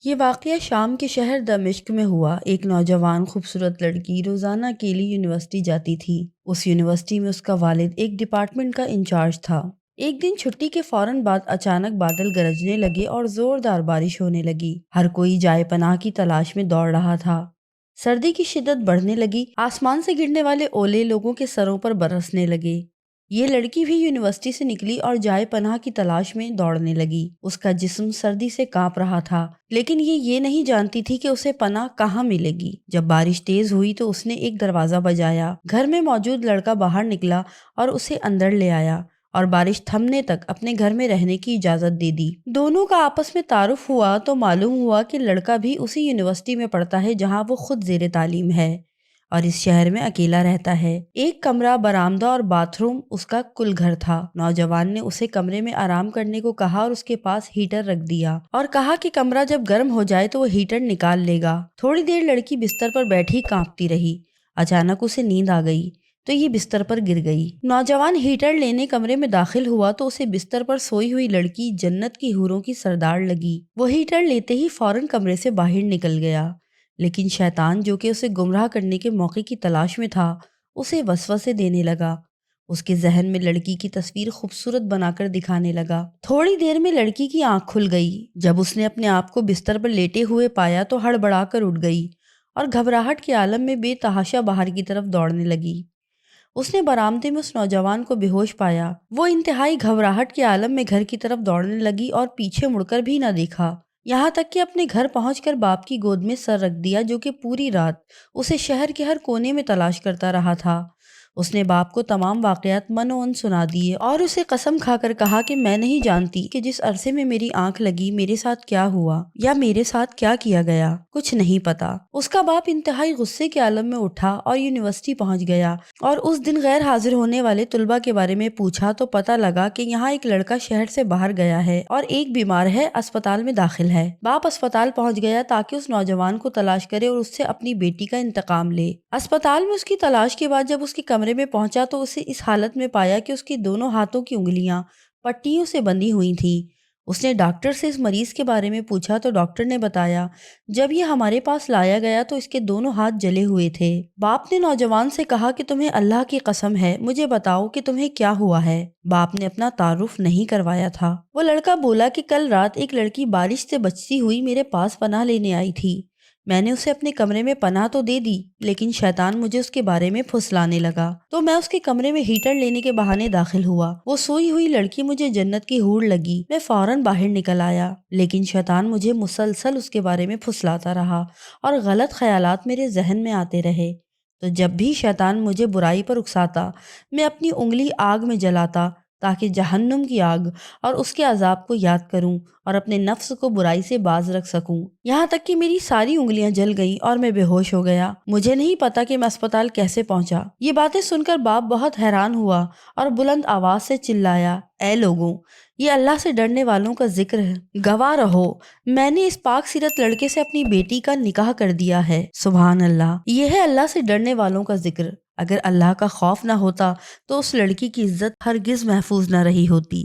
یہ واقعہ شام کے شہر دمشق میں ہوا۔ ایک نوجوان خوبصورت لڑکی روزانہ اکیلی یونیورسٹی جاتی تھی۔ اس یونیورسٹی میں اس کا والد ایک ڈپارٹمنٹ کا انچارج تھا۔ ایک دن چھٹی کے فوراً بعد اچانک بادل گرجنے لگے اور زوردار بارش ہونے لگی۔ ہر کوئی جائے پناہ کی تلاش میں دوڑ رہا تھا۔ سردی کی شدت بڑھنے لگی، آسمان سے گرنے والے اولے لوگوں کے سروں پر برسنے لگے۔ یہ لڑکی بھی یونیورسٹی سے نکلی اور جائے پناہ کی تلاش میں دوڑنے لگی۔ اس کا جسم سردی سے کانپ رہا تھا، لیکن یہ نہیں جانتی تھی کہ اسے پناہ کہاں ملے گی۔ جب بارش تیز ہوئی تو اس نے ایک دروازہ بجایا۔ گھر میں موجود لڑکا باہر نکلا اور اسے اندر لے آیا اور بارش تھمنے تک اپنے گھر میں رہنے کی اجازت دے دی۔ دونوں کا آپس میں تعارف ہوا تو معلوم ہوا کہ لڑکا بھی اسی یونیورسٹی میں پڑھتا ہے جہاں وہ خود زیر تعلیم ہے اور اس شہر میں اکیلا رہتا ہے۔ ایک کمرہ، برآمدہ اور باتھ روم اس کا کل گھر تھا۔ نوجوان نے اسے کمرے میں آرام کرنے کو کہا اور اس کے پاس ہیٹر رکھ دیا اور کہا کہ کمرہ جب گرم ہو جائے تو وہ ہیٹر نکال لے گا۔ تھوڑی دیر لڑکی بستر پر بیٹھی کانپتی رہی۔ اچانک اسے نیند آ گئی تو یہ بستر پر گر گئی۔ نوجوان ہیٹر لینے کمرے میں داخل ہوا تو اسے بستر پر سوئی ہوئی لڑکی جنت کی حوروں کی سردار لگی۔ وہ ہیٹر لیتے ہی فوراً کمرے سے باہر نکل گیا، لیکن شیطان جو کہ اسے گمراہ کرنے کے موقع کی تلاش میں تھا اسے وسوسے دینے لگا۔ اس کے ذہن میں لڑکی کی تصویر خوبصورت بنا کر دکھانے لگا۔ تھوڑی دیر میں لڑکی کی آنکھ کھل گئی۔ جب اس نے اپنے آپ کو بستر پر لیٹے ہوئے پایا تو ہڑبڑا کر اٹھ گئی اور گھبراہٹ کے عالم میں بے تحاشا باہر کی طرف دوڑنے لگی۔ اس نے برآمدے میں اس نوجوان کو بے ہوش پایا۔ وہ انتہائی گھبراہٹ کے عالم میں گھر کی طرف دوڑنے لگی اور پیچھے مڑ کر بھی نہ دیکھا، یہاں تک کہ اپنے گھر پہنچ کر باپ کی گود میں سر رکھ دیا جو کہ پوری رات اسے شہر کے ہر کونے میں تلاش کرتا رہا تھا۔ اس نے باپ کو تمام واقعات من و ان سنا دیے اور اسے قسم کھا کر کہا کہ میں نہیں جانتی کہ جس عرصے میں میری آنکھ لگی میرے ساتھ کیا ہوا یا میرے ساتھ کیا کیا گیا، کچھ نہیں پتا۔ اس کا باپ انتہائی غصے کے عالم میں اٹھا اور یونیورسٹی پہنچ گیا اور اس دن غیر حاضر ہونے والے طلباء کے بارے میں پوچھا تو پتہ لگا کہ یہاں ایک لڑکا شہر سے باہر گیا ہے اور ایک بیمار ہے، اسپتال میں داخل ہے۔ باپ اسپتال پہنچ گیا تاکہ اس نوجوان کو تلاش کرے اور اس سے اپنی بیٹی کا انتقام لے۔ اسپتال میں اس کی تلاش کے بعد جب اس کے کمرے میں پہنچا تو اسے اس حالت میں پایا کہ اس کی دونوں ہاتھوں کی انگلیاں پٹیوں سے بندھی ہوئی تھیں۔ اس نے ڈاکٹر سے اس مریض کے بارے میں پوچھا تو ڈاکٹر نے بتایا جب یہ ہمارے پاس لایا گیا تو اس کے دونوں ہاتھ جلے ہوئے تھے۔ باپ نے نوجوان سے کہا کہ تمہیں اللہ کی قسم ہے، مجھے بتاؤ کہ تمہیں کیا ہوا ہے۔ باپ نے اپنا تعارف نہیں کروایا تھا۔ وہ لڑکا بولا کہ کل رات ایک لڑکی بارش سے بچتی ہوئی میرے پاس پناہ لینے آئی تھی۔ میں نے اسے اپنے کمرے میں پناہ تو دے دی، لیکن شیطان مجھے اس کے بارے میں پھسلانے لگا تو میں اس کے کمرے میں ہیٹر لینے کے بہانے داخل ہوا۔ وہ سوئی ہوئی لڑکی مجھے جنت کی حور لگی۔ میں فوراً باہر نکل آیا، لیکن شیطان مجھے مسلسل اس کے بارے میں پھسلاتا رہا اور غلط خیالات میرے ذہن میں آتے رہے۔ تو جب بھی شیطان مجھے برائی پر اکساتا میں اپنی انگلی آگ میں جلاتا تاکہ جہنم کی آگ اور اس کے عذاب کو یاد کروں اور اپنے نفس کو برائی سے باز رکھ سکوں، یہاں تک کہ میری ساری انگلیاں جل گئیں اور میں بے ہوش ہو گیا۔ مجھے نہیں پتا کہ میں اسپتال کیسے پہنچا۔ یہ باتیں سن کر باپ بہت حیران ہوا اور بلند آواز سے چلایا، اے لوگوں، یہ اللہ سے ڈرنے والوں کا ذکر ہے، گواہ رہو، میں نے اس پاک سیرت لڑکے سے اپنی بیٹی کا نکاح کر دیا ہے۔ سبحان اللہ، یہ ہے اللہ سے ڈرنے والوں کا ذکر۔ اگر اللہ کا خوف نہ ہوتا تو اس لڑکی کی عزت ہرگز محفوظ نہ رہی ہوتی۔